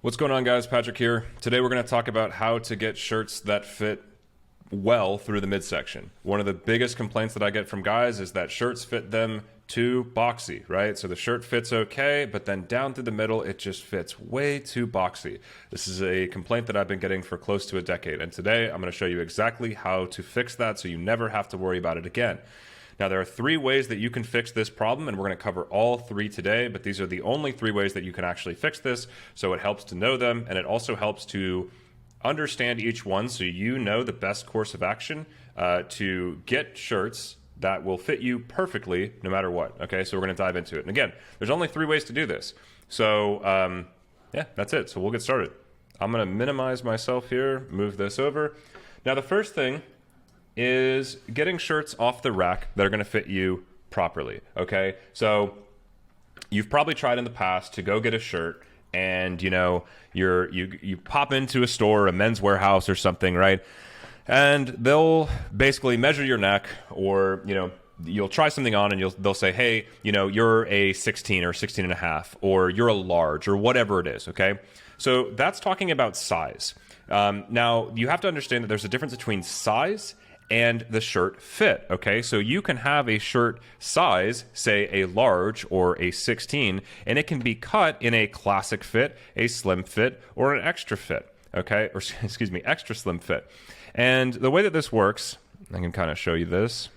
What's going on, guys? Patrick here. Today we're going to talk about how to get shirts that fit well through the midsection. One of the biggest complaints that I get from guys is that shirts fit them too boxy, right? So the shirt fits okay, but then down through the middle, it just fits way too boxy. This is a complaint that I've been getting for close to a decade, and today I'm going to show you exactly how to fix that so you never have to worry about it again. Now, there are three ways that you can fix this problem, and we're going to cover all three today, but these are the only three ways that you can actually fix this, so it helps to know them, and it also helps to understand each one so you know the best course of action to get shirts that will fit you perfectly no matter what. Okay, so we're going to dive into it. And again, there's only three ways to do this. So, yeah, that's it. So we'll get started. I'm going to minimize myself here, move this over. Now, the first thing is getting shirts off the rack that are going to fit you properly. Okay, so you've probably tried in the past to go get a shirt, and you pop into a store, a Men's Warehouse or something, right? And they'll basically measure your neck, or you'll try something on, and they'll say, hey, you're a 16 or 16 and a half, or you're a large, or whatever it is. Okay, so that's talking about size. Now you have to understand that there's a difference between size and the shirt fit. Okay, so you can have a shirt size, say a large or a 16, and it can be cut in a classic fit, a slim fit, or an extra fit. Okay, or excuse me, extra slim fit. And the way that this works, I can kind of show you this.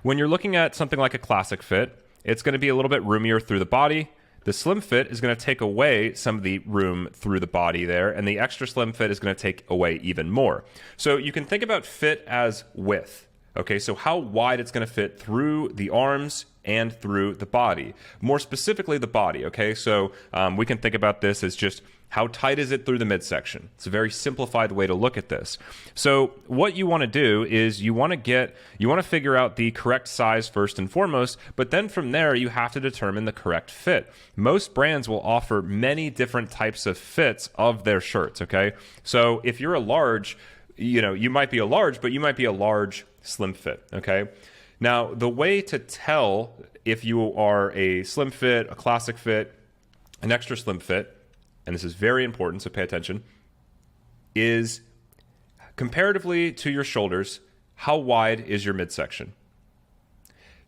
When you're looking at something like a classic fit, it's going to be a little bit roomier through the body. The slim fit is going to take away some of the room through the body there, and the extra slim fit is going to take away even more. So you can think about fit as width. Okay, so how wide it's going to fit through the arms and through the body. More specifically, the body. Okay, so we can think about this as just how tight is it through the midsection. It's a very simplified way to look at this. So what you want to do is you want to figure out the correct size first and foremost, but then from there you have to determine the correct fit. Most brands will offer many different types of fits of their shirts. Okay, so if you're a large, you might be a large, but you might be a large slim fit. Okay, now the way to tell if you are a slim fit, a classic fit, an extra slim fit, and this is very important, so pay attention, is comparatively to your shoulders, how wide is your midsection?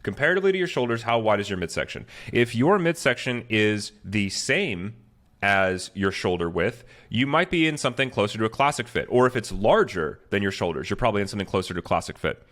Comparatively to your shoulders, how wide is your midsection? If your midsection is the same as your shoulder width, you might be in something closer to a classic fit. Or if it's larger than your shoulders, you're probably in something closer to a classic fit.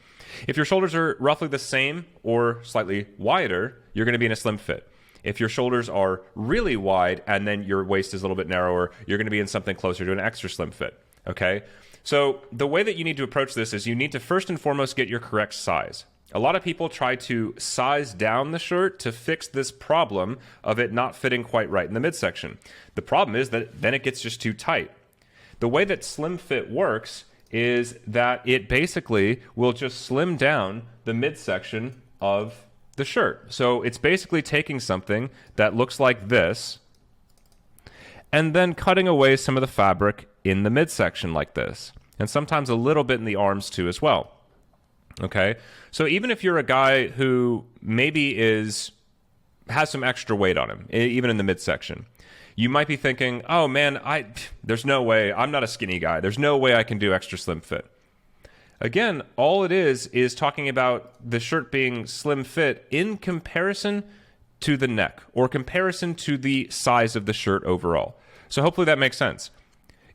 If your shoulders are roughly the same or slightly wider, you're going to be in a slim fit. If your shoulders are really wide and then your waist is a little bit narrower, you're going to be in something closer to an extra slim fit. Okay? So the way that you need to approach this is you need to first and foremost get your correct size. A lot of people try to size down the shirt to fix this problem of it not fitting quite right in the midsection. The problem is that then it gets just too tight. The way that slim fit works is that it basically will just slim down the midsection of the shirt. So it's basically taking something that looks like this and then cutting away some of the fabric in the midsection like this, and sometimes a little bit in the arms too as well. Okay, so even if you're a guy who maybe has some extra weight on him, even in the midsection, you might be thinking, oh man, there's no way, I'm not a skinny guy, there's no way I can do extra slim fit. Again, all it is talking about the shirt being slim fit in comparison to the neck, or comparison to the size of the shirt overall. So hopefully that makes sense.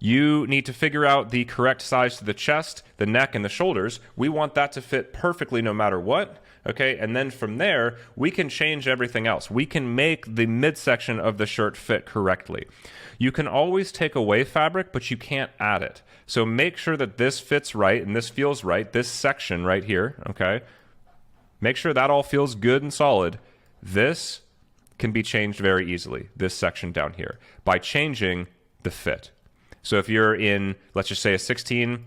You need to figure out the correct size to the chest, the neck, and the shoulders. We want that to fit perfectly no matter what. Okay, and then from there, we can change everything else. We can make the midsection of the shirt fit correctly. You can always take away fabric, but you can't add it. So make sure that this fits right and this feels right, this section right here, okay? Make sure that all feels good and solid. This can be changed very easily, this section down here, by changing the fit. So if you're in, let's just say, a 16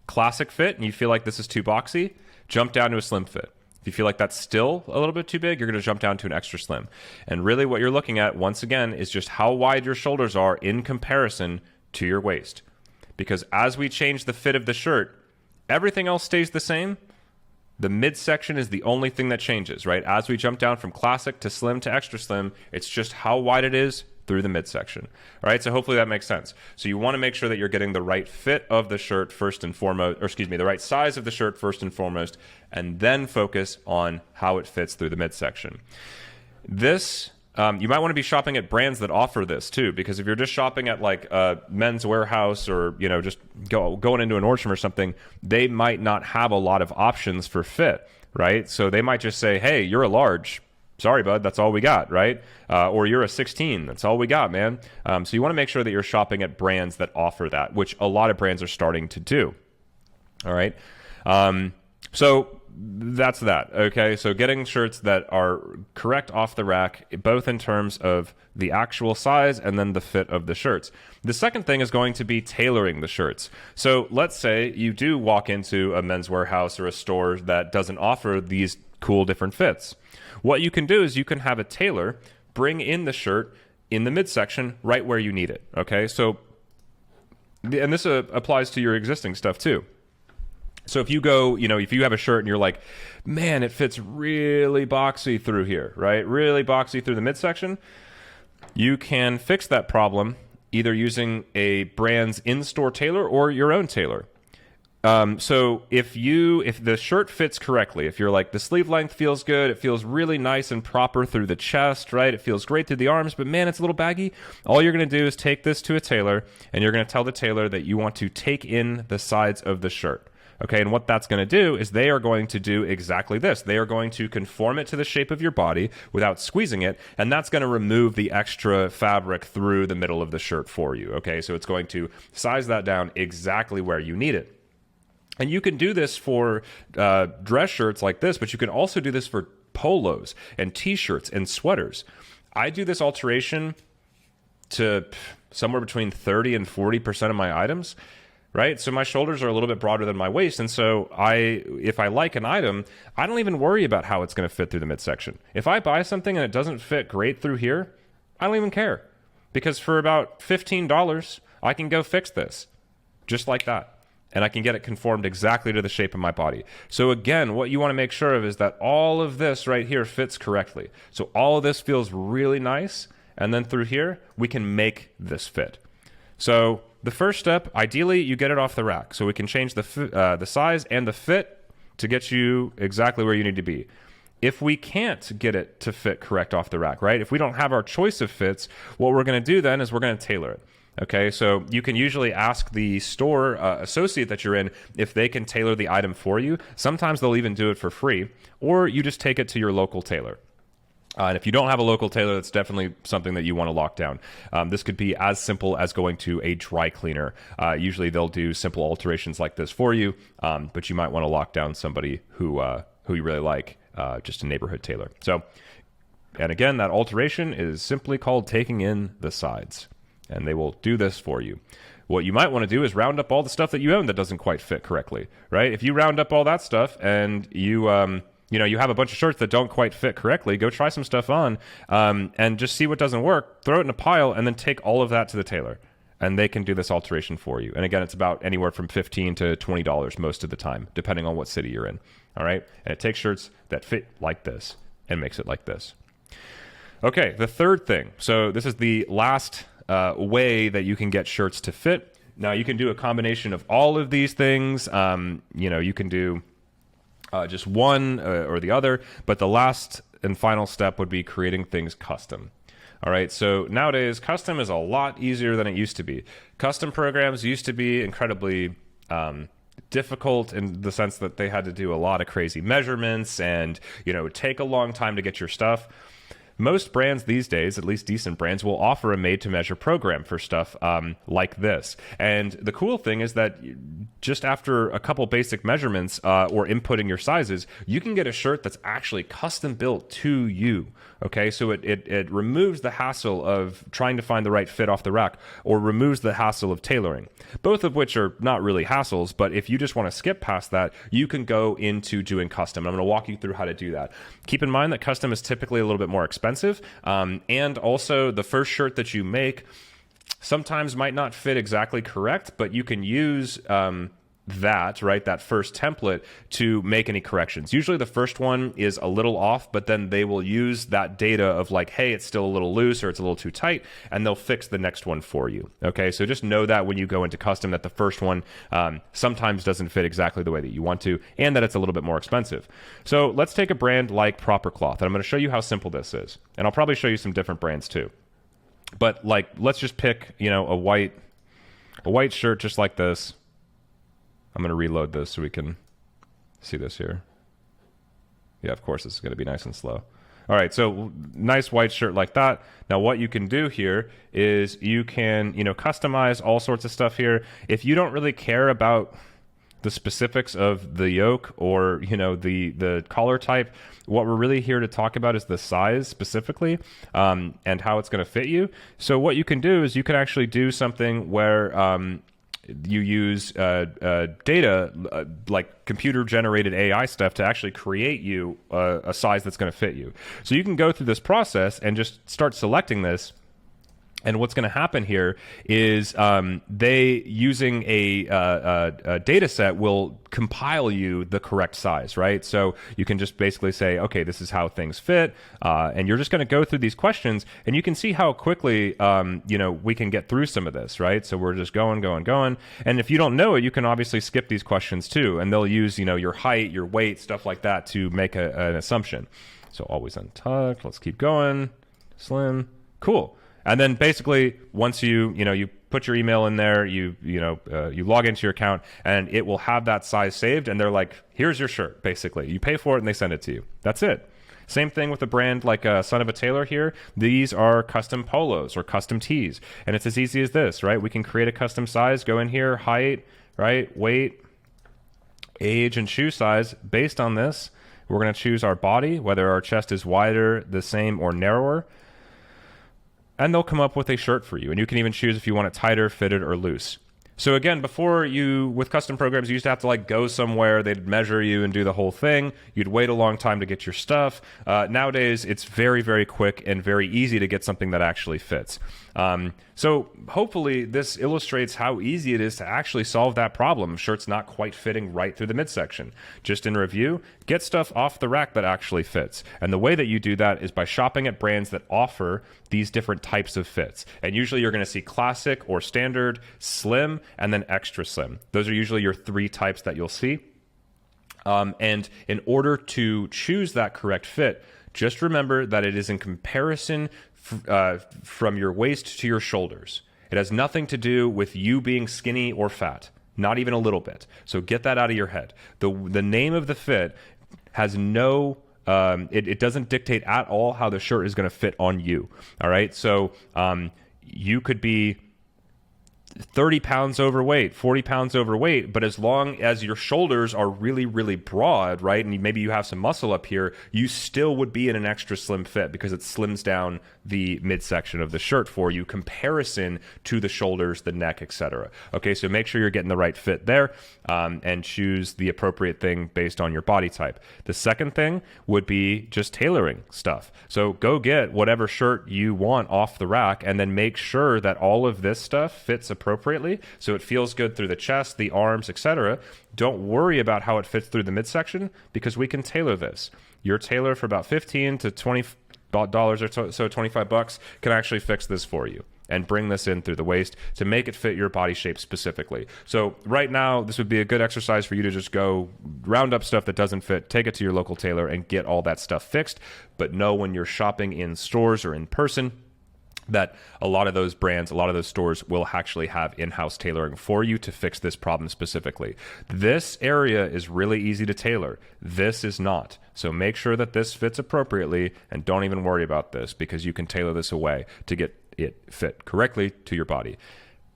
classic fit and you feel like this is too boxy, jump down to a slim fit. If you feel like that's still a little bit too big, you're going to jump down to an extra slim. And really what you're looking at, once again, is just how wide your shoulders are in comparison to your waist. Because as we change the fit of the shirt, everything else stays the same. The midsection is the only thing that changes, right? As we jump down from classic to slim to extra slim, it's just how wide it is through the midsection. All right, so hopefully that makes sense. So you want to make sure that you're getting the right fit of the shirt first and foremost, or excuse me, the right size of the shirt first and foremost, and then focus on how it fits through the midsection. This, you might want to be shopping at brands that offer this too, because if you're just shopping at like a Men's Warehouse or, you know, just going into a Nordstrom or something, they might not have a lot of options for fit, right? So they might just say, hey, you're a large. Sorry, bud, that's all we got, right? Or you're a 16, that's all we got, man. So you want to make sure that you're shopping at brands that offer that, which a lot of brands are starting to do. All right. So that's that. Okay. So getting shirts that are correct off the rack, both in terms of the actual size and then the fit of the shirts. The second thing is going to be tailoring the shirts. So let's say you do walk into a Men's Warehouse or a store that doesn't offer these cool different fits. What you can do is you can have a tailor bring in the shirt in the midsection right where you need it. Okay. So, and this applies to your existing stuff too. So if you go, you know, if you have a shirt and you're like, man, it fits really boxy through here, right? Really boxy through the midsection. You can fix that problem either using a brand's in-store tailor or your own tailor. So if the shirt fits correctly, if you're like, the sleeve length feels good, it feels really nice and proper through the chest, right? It feels great through the arms, but man, it's a little baggy. All you're going to do is take this to a tailor and you're going to tell the tailor that you want to take in the sides of the shirt. Okay, and what that's going to do is they are going to do exactly this. They are going to conform it to the shape of your body without squeezing it, and that's going to remove the extra fabric through the middle of the shirt for you. Okay, so it's going to size that down exactly where you need it. And you can do this for dress shirts like this, but you can also do this for polos and t-shirts and sweaters. I do this alteration to somewhere between 30 and 40% of my items. Right? So my shoulders are a little bit broader than my waist. And so if I like an item, I don't even worry about how it's going to fit through the midsection. If I buy something and it doesn't fit great through here, I don't even care. Because for about $15, I can go fix this. Just like that. And I can get it conformed exactly to the shape of my body. So again, what you want to make sure of is that all of this right here fits correctly. So all of this feels really nice. And then through here, we can make this fit. So the first step, ideally, you get it off the rack. So we can change the size and the fit to get you exactly where you need to be. If we can't get it to fit correct off the rack, right? If we don't have our choice of fits, what we're going to do then is we're going to tailor it. Okay, so you can usually ask the store associate that you're in if they can tailor the item for you. Sometimes they'll even do it for free, or you just take it to your local tailor. And if you don't have a local tailor, that's definitely something that you want to lock down. This could be as simple as going to a dry cleaner. Usually they'll do simple alterations like this for you, but you might want to lock down somebody who you really like, just a neighborhood tailor. So, and again, that alteration is simply called taking in the sides, and they will do this for you. What you might want to do is round up all the stuff that you own that doesn't quite fit correctly, right? If you round up all that stuff and you have a bunch of shirts that don't quite fit correctly, go try some stuff on and just see what doesn't work, throw it in a pile, and then take all of that to the tailor. And they can do this alteration for you. And again, it's about anywhere from $15 to $20 most of the time, depending on what city you're in. All right? And it takes shirts that fit like this and makes it like this. Okay, the third thing. So this is the last way that you can get shirts to fit. Now, you can do a combination of all of these things. You can do just one or the other, but the last and final step would be creating things custom. All right, so nowadays, custom is a lot easier than it used to be. Custom programs used to be incredibly difficult in the sense that they had to do a lot of crazy measurements and, it would take a long time to get your stuff. Most brands these days, at least decent brands, will offer a made-to-measure program for stuff like this. And the cool thing is that just after a couple basic measurements or inputting your sizes, you can get a shirt that's actually custom built to you. Okay, so it removes the hassle of trying to find the right fit off the rack, or removes the hassle of tailoring, both of which are not really hassles. But if you just want to skip past that, you can go into doing custom. I'm going to walk you through how to do that. Keep in mind that custom is typically a little bit more expensive, and also the first shirt that you make sometimes might not fit exactly correct, but you can use that, right, that first template to make any corrections. Usually the first one is a little off, but then they will use that data of like, hey, it's still a little loose or it's a little too tight, and they'll fix the next one for you. Okay, so just know that when you go into custom that the first one sometimes doesn't fit exactly the way that you want to, and that it's a little bit more expensive. So let's take a brand like Proper Cloth, and I'm going to show you how simple this is. And I'll probably show you some different brands too. But like, let's just pick, you know, a white shirt just like this. I'm going to reload this so we can see this here. Yeah, of course, this is going to be nice and slow. All right, so nice white shirt like that. Now what you can do here is you can, you know, customize all sorts of stuff here. If you don't really care about the specifics of the yoke or, you know, the collar type, what we're really here to talk about is the size specifically, and how it's going to fit you. So what you can do is you can actually do something where you use data like computer generated AI stuff to actually create you a size that's going to fit you. So you can go through this process and just start selecting this. And what's going to happen here is they, using a data set, will compile you the correct size, right? So you can just basically say, okay, this is how things fit. And you're just going to go through these questions, and you can see how quickly, you know, we can get through some of this, right? So we're just going. And if you don't know it, you can obviously skip these questions too. And they'll use, you know, your height, your weight, stuff like that to make an assumption. So always untucked. Let's keep going. Slim. Cool. And then basically, once you put your email in there, you log into your account, and it will have that size saved. And they're like, here's your shirt, basically. You pay for it, and they send it to you. That's it. Same thing with a brand like Son of a Tailor here. These are custom polos or custom tees. And it's as easy as this, right? We can create a custom size, go in here, height, right, weight, age, and shoe size. Based on this, we're going to choose our body, whether our chest is wider, the same, or narrower. And they'll come up with a shirt for you. And you can even choose if you want it tighter, fitted, or loose. So again, before with custom programs, you used to have to like go somewhere, they'd measure you and do the whole thing. You'd wait a long time to get your stuff. Nowadays, it's very, very quick and very easy to get something that actually fits. So hopefully this illustrates how easy it is to actually solve that problem. Shirts not quite fitting right through the midsection. Just in review, get stuff off the rack that actually fits. And the way that you do that is by shopping at brands that offer these different types of fits. And usually you're going to see classic or standard, slim, and then extra slim. Those are usually your three types that you'll see. And in order to choose that correct fit, just remember that it is in comparison from your waist to your shoulders. It has nothing to do with you being skinny or fat, not even a little bit. So get that out of your head. The name of the fit has no, it doesn't dictate at all how the shirt is going to fit on you. All right. So you could be 30 pounds overweight, 40 pounds overweight, but as long as your shoulders are really, really broad, right, and maybe you have some muscle up here, you still would be in an extra slim fit because it slims down the midsection of the shirt for you, comparison to the shoulders, the neck, etc. Okay, so make sure you're getting the right fit there, and choose the appropriate thing based on your body type. The second thing would be just tailoring stuff. So go get whatever shirt you want off the rack, and then make sure that all of this stuff fits appropriately, so it feels good through the chest, the arms, etc. Don't worry about how it fits through the midsection, because we can tailor this. Your tailor for about $15 to $20 or so, $25 can actually fix this for you and bring this in through the waist to make it fit your body shape specifically. So right now, this would be a good exercise for you to just go round up stuff that doesn't fit, take it to your local tailor, and get all that stuff fixed. But know when you're shopping in stores or in person, that a lot of those brands, a lot of those stores will actually have in-house tailoring for you to fix this problem specifically. This area is really easy to tailor. This is not. So make sure that this fits appropriately, and don't even worry about this, because you can tailor this away to get it fit correctly to your body.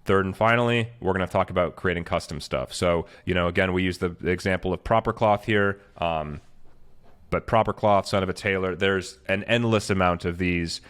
Third and finally, we're going to talk about creating custom stuff. So, again, we use the example of Proper Cloth here, but Proper Cloth, Son of a Tailor, there's an endless amount of these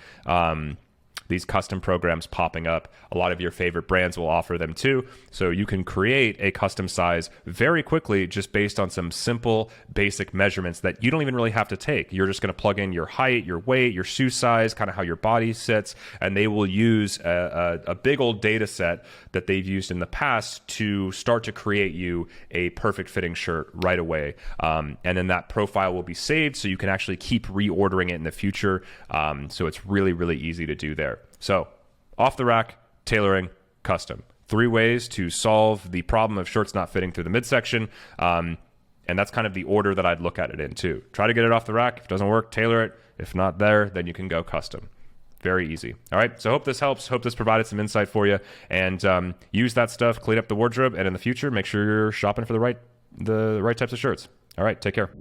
these custom programs popping up. A lot of your favorite brands will offer them too. So you can create a custom size very quickly just based on some simple basic measurements that you don't even really have to take. You're just going to plug in your height, your weight, your shoe size, kind of how your body sits, and they will use a big old data set that they've used in the past to start to create you a perfect fitting shirt right away. And then that profile will be saved so you can actually keep reordering it in the future. So it's really, really easy to do there. So off the rack, tailoring, custom. 3 ways to solve the problem of shorts not fitting through the midsection. And that's kind of the order that I'd look at it in too. Try to get it off the rack. If it doesn't work, tailor it. If not there, then you can go custom. Very easy. All right. So hope this helps. Hope this provided some insight for you. And use that stuff, clean up the wardrobe, and in the future, make sure you're shopping for the right types of shirts. All right. Take care.